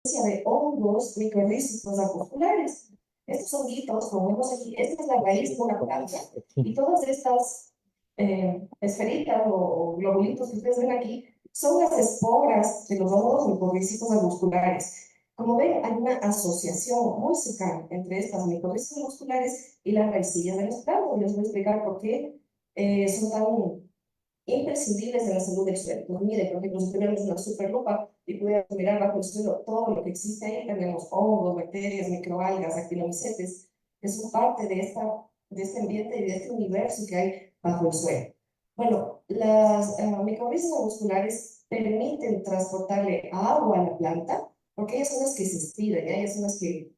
de hongos microrrízicos arbusculares. Estos honguitos, como vemos aquí, esta es la raíz de una planta, y todas estas esferitas o globulitos que ustedes ven aquí son las esporas de los hongos microrrízicos arbusculares. Como ven, hay una asociación muy cercana entre estas microrrízicos arbusculares y las raicillas de las plantas. Les voy a explicar por qué son tan imprescindibles de la salud del suelo. Pues mire, por ejemplo, si tenemos una super lupa y pudiéramos mirar bajo el suelo todo lo que existe ahí, tenemos hongos, bacterias, microalgas, actinomicetes, que son parte de este ambiente y de este universo que hay bajo el suelo. Bueno, las microorganismos musculares permiten transportarle agua a la planta, porque ellas son las que se estiran, ellas son las que,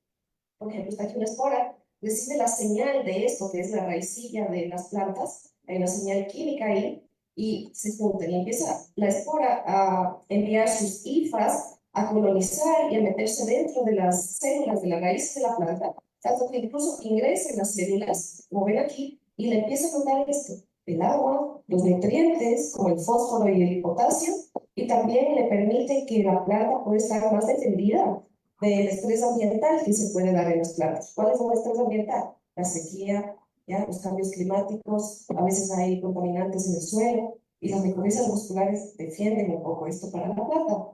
por ejemplo, está aquí una espora, recibe la señal de esto, que es la raicilla de las plantas, hay una señal química ahí, y se juntan, y empieza la espora a enviar sus hifas a colonizar y a meterse dentro de las células de la raíz de la planta, tanto que incluso ingresa en las células, como ven aquí, y le empieza a contar esto, el agua, los nutrientes, como el fósforo y el potasio, y también le permite que la planta pueda estar más defendida del estrés ambiental que se puede dar en las plantas. ¿Cuál es el estrés ambiental? La sequía, ¿ya? Los cambios climáticos, a veces hay contaminantes en el suelo, y las microrizas musculares defienden un poco esto para la planta.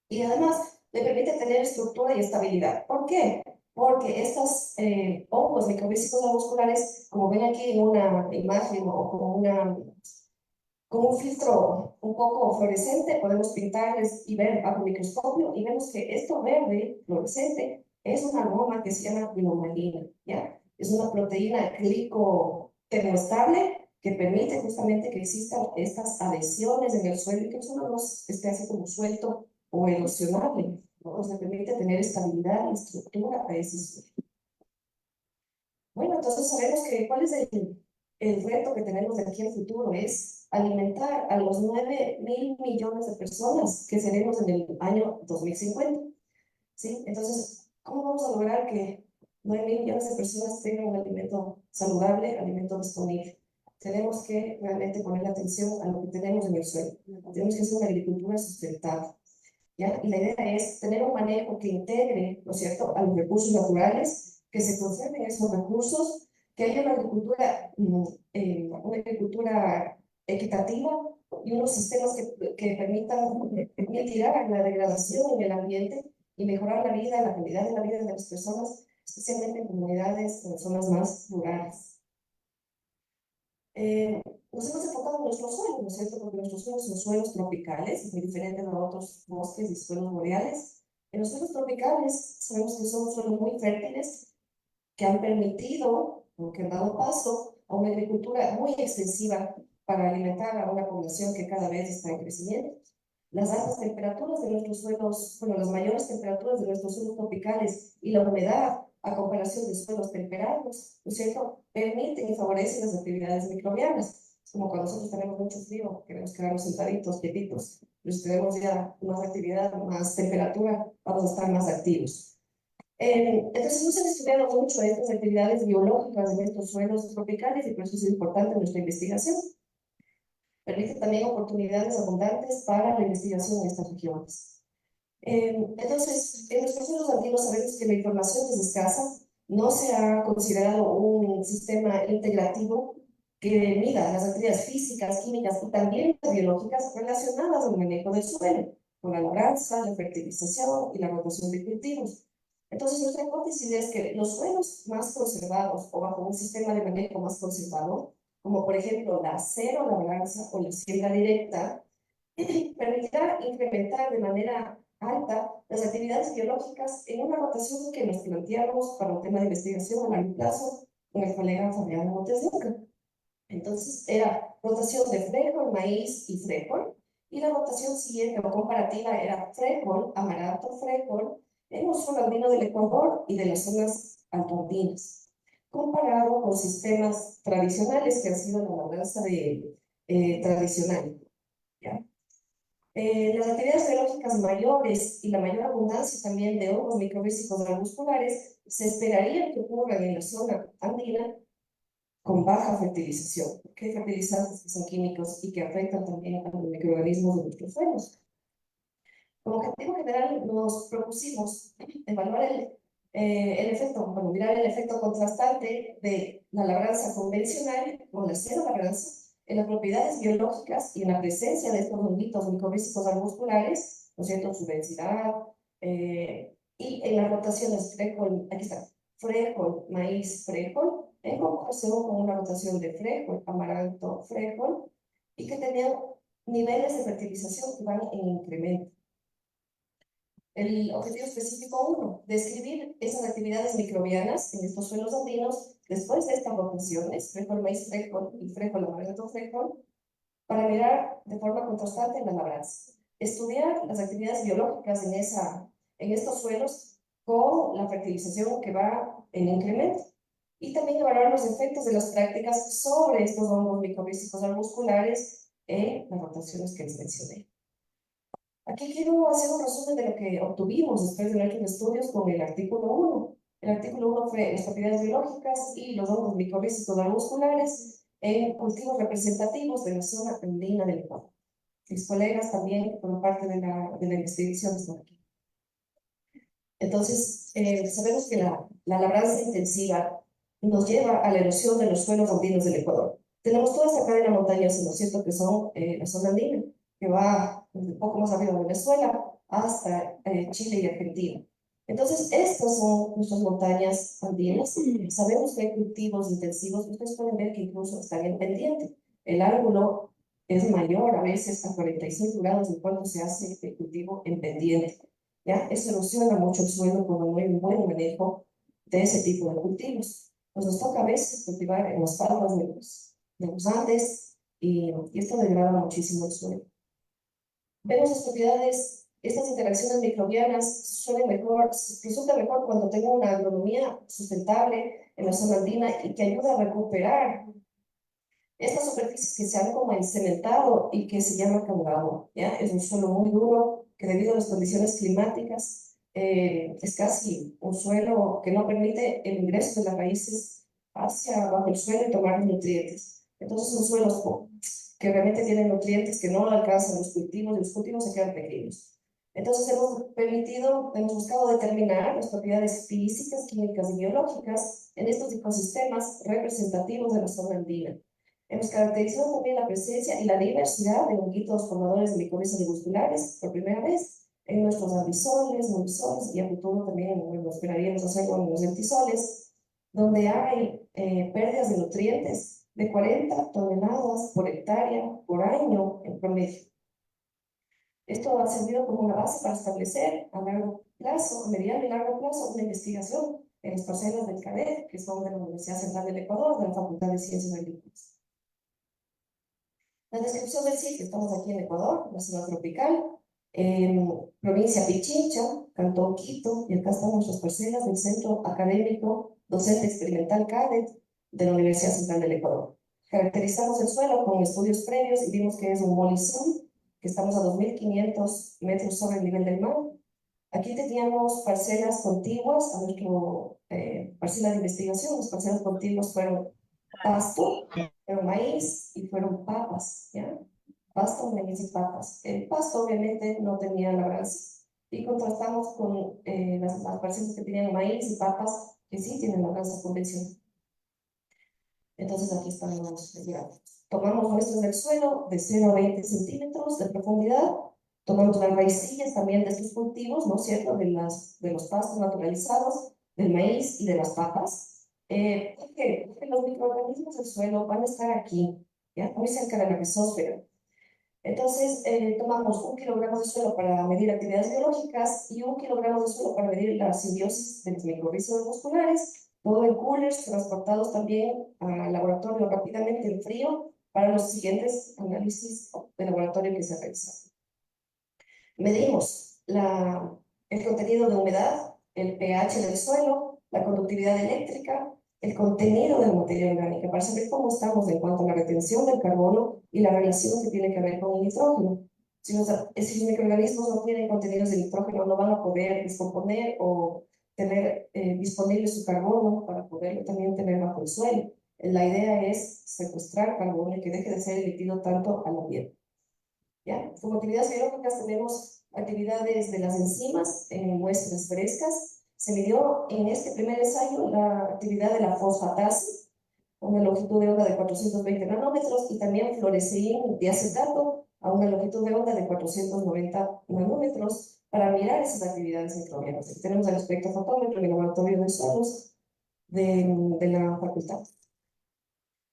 Y además le permite tener estructura y estabilidad. ¿Por qué? Porque estos hongos microvésicos musculares, como ven aquí en una imagen o como con un filtro un poco fluorescente, podemos pintarles y ver bajo microscopio, y vemos que esto verde fluorescente es una goma que se llama glicomalina, ¿ya? Es una proteína glicotermoestable que permite justamente que existan estas adhesiones en el suelo y que el suelo no esté así como suelto o erosionable, ¿no? O sea, permite tener estabilidad y estructura a ese suelo. Bueno, entonces sabemos que cuál es el reto que tenemos de aquí al futuro, es alimentar a los 9.000 millones de personas que seremos en el año 2050, ¿sí? Entonces, ¿cómo vamos a lograr que 9.000 millones de personas tengan un alimento saludable, alimento disponible? Tenemos que realmente poner atención a lo que tenemos en el suelo. Tenemos que hacer una agricultura sustentable, ¿ya? Y la idea es tener un manejo que integre, ¿no es cierto?, a los recursos naturales, que se conserven esos recursos, que haya una agricultura equitativa y unos sistemas que permitan mitigar la degradación en el ambiente y mejorar la vida, la calidad de la vida de las personas, especialmente en comunidades, en zonas más rurales. Nos hemos enfocado en nuestros suelos, ¿no es cierto? Porque nuestros suelos son suelos tropicales, muy diferentes a otros bosques y suelos boreales. En los suelos tropicales sabemos que son suelos muy fértiles que han permitido, o que han dado paso a una agricultura muy extensiva para alimentar a una población que cada vez está en crecimiento. Las altas temperaturas de nuestros suelos, bueno, las mayores temperaturas de nuestros suelos tropicales y la humedad a comparación de suelos temperados, ¿no es cierto?, permiten y favorecen las actividades microbianas. Es como cuando nosotros tenemos mucho frío, queremos quedarnos sentaditos, quietitos, pero si tenemos ya más actividad, más temperatura, vamos a estar más activos. Entonces, no se han estudiado mucho estas actividades biológicas en estos suelos tropicales, y por eso es importante nuestra investigación. Permite también oportunidades abundantes para la investigación en estas regiones. Entonces, en los procesos antiguos sabemos que la información es escasa, no se ha considerado un sistema integrativo que mida las actividades físicas, químicas y también las biológicas relacionadas al manejo del suelo, con la labranza, la fertilización y la rotación de cultivos. Entonces, nuestra hipótesis es que los suelos más conservados o bajo un sistema de manejo más conservado, como por ejemplo la cero labranza o la siembra directa, permitirá incrementar de manera alta las actividades biológicas en una rotación que nos planteamos para un tema de investigación a largo plazo con el colega Fabián Montes de Oca. Entonces, era rotación de frijol, maíz y frijol, y la rotación siguiente o comparativa era frijol, amaranto, frijol, en un suelo andino del Ecuador y de las zonas altoandinas, comparado con sistemas tradicionales que han sido la labranza tradicional, ¿ya? Las actividades biológicas mayores y la mayor abundancia también de hongos microrrízicos arbusculares se esperaría que ocurran en la zona andina con baja fertilización, porque hay fertilizantes que son químicos y que afectan también a los microorganismos de nuestros suelos. Como objetivo general nos propusimos evaluar el efecto, bueno, mirar el efecto contrastante de la labranza convencional con la cero labranza en las propiedades biológicas y en la presencia de estos honguitos micorrízicos arbusculares, ¿no es cierto?, su densidad, y en las rotaciones frijol, aquí está, frijol, maíz, frijol, en comparación con una rotación de frijol, amaranto, frijol, y que tenían niveles de fertilización que van en incremento. El objetivo específico 1, describir esas actividades microbianas en estos suelos andinos después de estas rotaciones, frijol, maíz, frijol y frijol, amaranto, frijol, para mirar de forma contrastante la labranza. Estudiar las actividades biológicas en estos suelos con la fertilización que va en incremento. Y también evaluar los efectos de las prácticas sobre estos hongos micorrízicos arbusculares en las rotaciones que les mencioné. Aquí quiero hacer un resumen de lo que obtuvimos después de nuestros estudios con el artículo 1. El artículo 1 fue las propiedades biológicas y los hongos micorrízicos arbusculares en cultivos representativos de la zona andina del Ecuador. Mis colegas también, que fueron parte de la investigación, están aquí. Entonces, sabemos que la labranza intensiva nos lleva a la erosión de los suelos andinos del Ecuador. Tenemos toda esta cadena montañosa, ¿no es cierto?, que son la zona andina, que va un poco más arriba de Venezuela hasta Chile y Argentina. Entonces, estas son nuestras montañas andinas. Sabemos que hay cultivos intensivos. Ustedes pueden ver que incluso están en pendiente. El ángulo es mayor, a veces a 45 grados de cuando se hace el cultivo en pendiente. ¿Ya? Eso erosiona mucho el suelo cuando no hay un buen manejo de ese tipo de cultivos. Pues nos toca a veces cultivar en las faldas de los Andes y esto degrada muchísimo el suelo. Vemos las propiedades, estas interacciones microbianas resulta mejor cuando tengo una agronomía sustentable en la zona andina y que ayuda a recuperar estas superficies que se han como encementado y que se llama caudado, ¿ya? Es un suelo muy duro que debido a las condiciones climáticas es casi un suelo que no permite el ingreso de las raíces hacia bajo el suelo y tomar los nutrientes. Entonces son suelos que realmente tienen nutrientes que no alcanzan los cultivos y los cultivos se quedan pequeños. Entonces hemos buscado determinar las propiedades físicas, químicas y biológicas en estos ecosistemas representativos de la zona andina. Hemos caracterizado también la presencia y la diversidad de honguitos formadores de micorrizas arbusculares por primera vez en nuestros arbisoles, molisoles y a futuro también esperaríamos hacerlo en los lentisoles, donde hay pérdidas de nutrientes de 40 toneladas por hectárea por año en promedio. Esto ha servido como una base para establecer a largo plazo, a mediano y largo plazo, una investigación en las parcelas del CADER, que son de la Universidad Central del Ecuador, de la Facultad de Ciencias Agrícolas. La descripción del sitio: estamos aquí en Ecuador, la zona tropical, en provincia Pichincha, Cantón Quito, y acá están nuestras parcelas del Centro Académico Docente Experimental CADET de la Universidad Central del Ecuador. Caracterizamos el suelo con estudios previos y vimos que es un molizón, que estamos a 2.500 metros sobre el nivel del mar. Aquí teníamos parcelas contiguas a nuestra parcela de investigación. Las parcelas contiguas fueron pasto, fueron maíz y fueron papas, ¿ya? Pasto, maíz y papas. El pasto obviamente no tenía labranza y contrastamos con las parcelas que tenían maíz y papas que sí tienen labranza convencional. Entonces aquí estamos los gráficos. Tomamos muestras del suelo de 0 a 20 centímetros de profundidad. Tomamos las raicillas también de estos cultivos, ¿no es cierto?, de los pastos naturalizados, del maíz y de las papas. Porque los microorganismos del suelo van a estar aquí, ¿ya?, muy cerca de la mesósfera. Entonces, tomamos 1 kilogramo de suelo para medir actividades biológicas y 1 kilogramo de suelo para medir la simbiosis de los microrrizos musculares, todo en coolers, transportados también al laboratorio rápidamente en frío para los siguientes análisis de laboratorio que se realizan. Medimos el contenido de humedad, el pH del suelo, la conductividad eléctrica, el contenido de la materia orgánica, para saber cómo estamos en cuanto a la retención del carbono y la relación que tiene que ver con el nitrógeno. Si los microorganismos no tienen contenidos de nitrógeno, no van a poder descomponer o tener disponible su carbono para poderlo también tener bajo el suelo. La idea es secuestrar carbono y que deje de ser emitido tanto al ambiente. ¿Ya? Como actividades biológicas tenemos actividades de las enzimas en muestras frescas. Se midió en este primer ensayo la actividad de la fosfatasa, a una longitud de onda de 420 nanómetros, y también fluoresceín diacetato a una longitud de onda de 490 nanómetros para mirar esas actividades microbianas. Aquí tenemos el espectrofotómetro en el laboratorio de suelos de la facultad.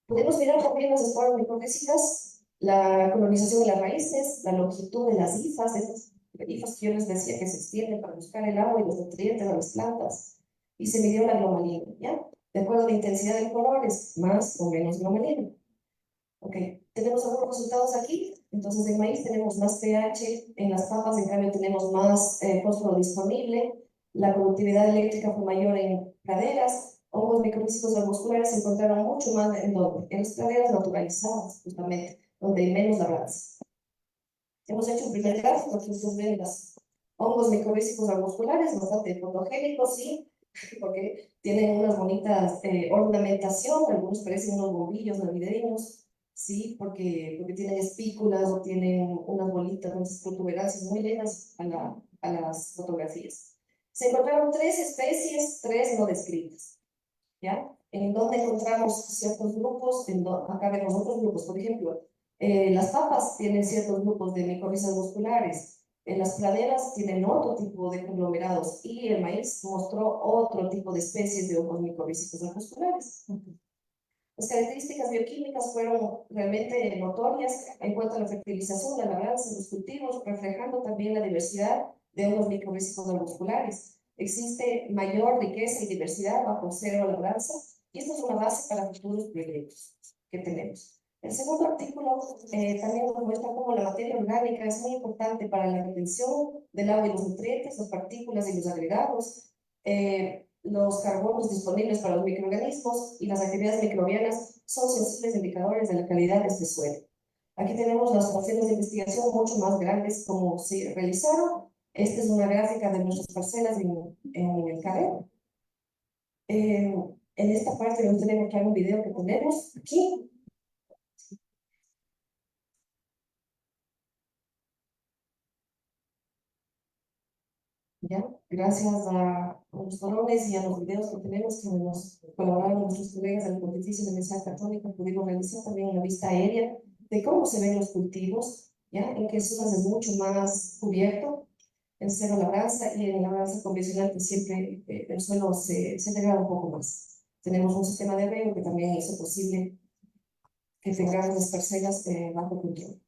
Podemos mirar también las esporas microfísicas, la colonización de las raíces, la longitud de las hifas, esas hifas que yo les decía que se extienden para buscar el agua y los nutrientes a las plantas, y se midió la glomalina, ¿ya? De acuerdo a la intensidad del color, es más o menos glomalina. Ok, tenemos algunos resultados aquí. Entonces, en maíz tenemos más pH, en las papas, en cambio, tenemos más fósforo disponible, la conductividad eléctrica fue mayor en praderas, hongos microfísicos arbusculares se encontraron mucho más en donde, en las praderas naturalizadas, justamente, donde hay menos labranza. Hemos hecho un primer gráfico, aquí ustedes ven los hongos microfísicos arbusculares, bastante fotogénicos, sí, porque tienen unas bonitas ornamentación, algunos parecen unos bombillos navideños, sí, porque tienen espículas o tienen unas bolitas, unas protuberancias muy lindas a las fotografías. Se encontraron 3 especies, 3 no descritas, ¿ya? En donde encontramos ciertos grupos, acá vemos otros grupos, por ejemplo, las papas tienen ciertos grupos de micorrizas musculares, en las praderas tienen otro tipo de conglomerados y el maíz mostró otro tipo de especies de hongos micorrízicos musculares. Las características bioquímicas fueron realmente notorias en cuanto a la fertilización, la labranza de los cultivos, reflejando también la diversidad de hongos micorrízicos musculares. Existe mayor riqueza y diversidad bajo cero labranza, y esto es una base para futuros proyectos que tenemos. El segundo artículo también nos muestra cómo la materia orgánica es muy importante para la retención del agua y los nutrientes, las partículas y los agregados, los carbonos disponibles para los microorganismos y las actividades microbianas son sensibles indicadores de la calidad de este suelo. Aquí tenemos las parcelas de investigación mucho más grandes como se realizaron. Esta es una gráfica de nuestras parcelas en el Carrero. En esta parte me gustaría mostrar un video que tenemos aquí. ¿Ya? Gracias a los varones y a los videos que tenemos que nos colaboraron nuestros colegas del Pontificio de Universidad Católica, pudimos realizar también una vista aérea de cómo se ven los cultivos, ¿ya? En que zonas es mucho más cubierto, en cero labranza, y en labranza convencional que siempre el suelo se degrada un poco más. Tenemos un sistema de riego que también hizo posible que tengamos las parcelas bajo control.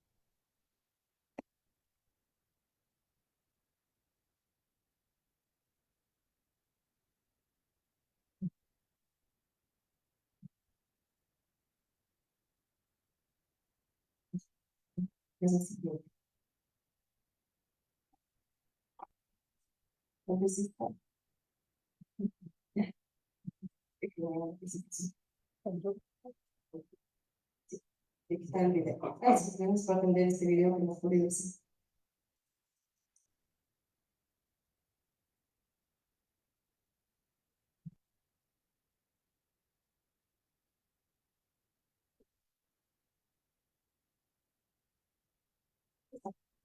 Entonces, aquí está el video. Gracias, tenemos para atender este video que hemos podido hacer.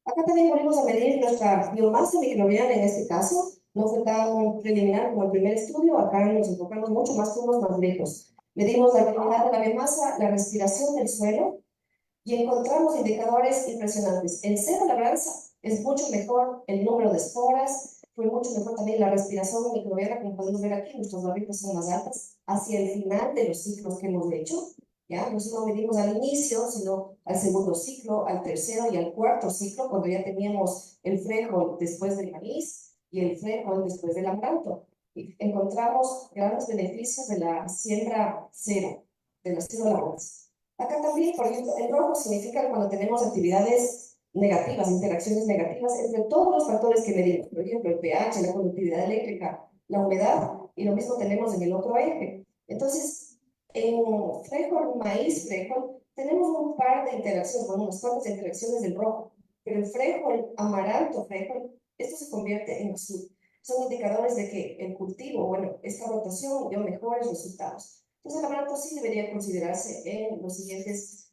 Acá también volvemos a medir nuestra biomasa microbiana en este caso. No fue tan preliminar como el primer estudio, acá nos enfocamos mucho más, fuimos más lejos. Medimos la actividad de la biomasa, la respiración del suelo, y encontramos indicadores impresionantes. En cero labranza es mucho mejor el número de esporas, fue mucho mejor también la respiración microbiana, como podemos ver aquí, nuestras barritas son más altas, hacia el final de los ciclos que hemos hecho, ¿ya? No medimos al inicio, sino al segundo ciclo, al tercero y al cuarto ciclo, cuando ya teníamos el frijol después del maíz y el frijol después del amaranto. Y encontramos grandes beneficios de la siembra cero, de la cero labranza. Acá también, por ejemplo, el rojo significa cuando tenemos actividades negativas, interacciones negativas entre todos los factores que medimos. Por ejemplo, el pH, la conductividad eléctrica, la humedad, y lo mismo tenemos en el otro eje. Entonces, en frijol, maíz, frijol, tenemos un par de interacciones, bueno, unas cuantas interacciones del rojo, pero el frijol, amaranto, frijol, esto se convierte en azul. Son indicadores de que el cultivo, bueno, esta rotación dio mejores resultados. Entonces, el amaranto sí debería considerarse en los siguientes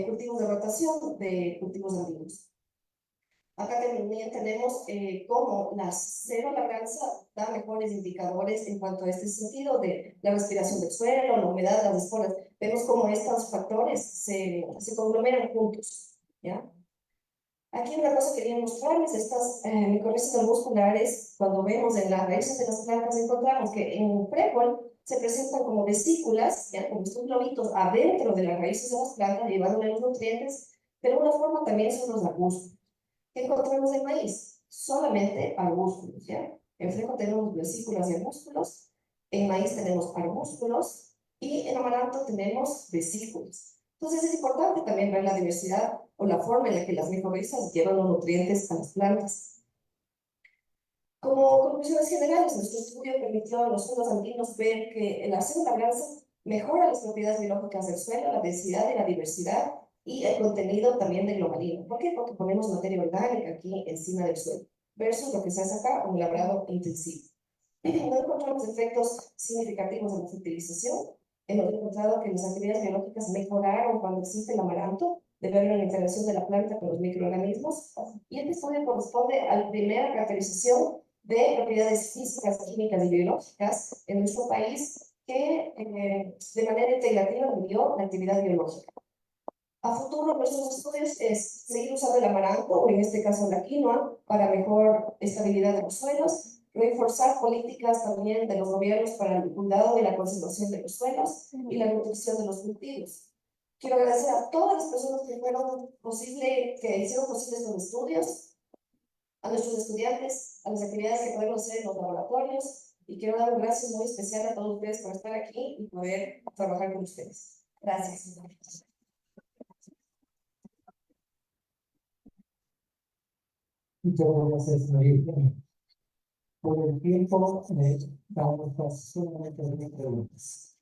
cultivos de rotación de cultivos andinos. Acá también tenemos cómo la cero labranza da mejores indicadores en cuanto a este sentido de la respiración del suelo, la humedad, las esporas. Vemos cómo estos factores se conglomeran juntos, ¿ya? Aquí una cosa que quería mostrarles, estas micorrizas musculares, cuando vemos en las raíces de las plantas, encontramos que en Prepol se presentan como vesículas, ¿ya? Como estos globitos adentro de las raíces de las plantas, llevándole los nutrientes, pero una forma también son los arbustos. ¿Qué encontramos en maíz? Solamente arbúsculos, ¿ya? En frijol tenemos vesículas y arbúsculos, en maíz tenemos arbúsculos y en amaranto tenemos vesículas. Entonces es importante también ver la diversidad o la forma en la que las micorrizas llevan los nutrientes a las plantas. Como conclusiones generales, nuestro estudio permitió a los suelos andinos ver que el hacer labranza mejora las propiedades biológicas del suelo, la densidad y la diversidad, y el contenido también de globalina. ¿Por qué? Porque ponemos materia orgánica aquí encima del suelo, versus lo que se hace acá, un labrado intensivo. No encontramos efectos significativos en la fertilización. Hemos encontrado que las actividades biológicas mejoraron cuando existe el amaranto, debido a la interacción de la planta con los microorganismos. Y este estudio corresponde a la primera caracterización de propiedades físicas, químicas y biológicas en nuestro país que de manera integrativa midió la actividad biológica. A futuro, nuestros estudios es seguir usando el amaranto, o en este caso la quinoa, para mejor estabilidad de los suelos, reforzar políticas también de los gobiernos para el cuidado y la conservación de los suelos y la nutrición de los cultivos. Quiero agradecer a todas las personas que hicieron posibles los estudios, a nuestros estudiantes, a las actividades que podemos hacer en los laboratorios, y quiero dar un gracias muy especial a todos ustedes por estar aquí y poder trabajar con ustedes. Gracias. Muchas gracias, María. Por el tiempo, vamos a solamente 20 preguntas.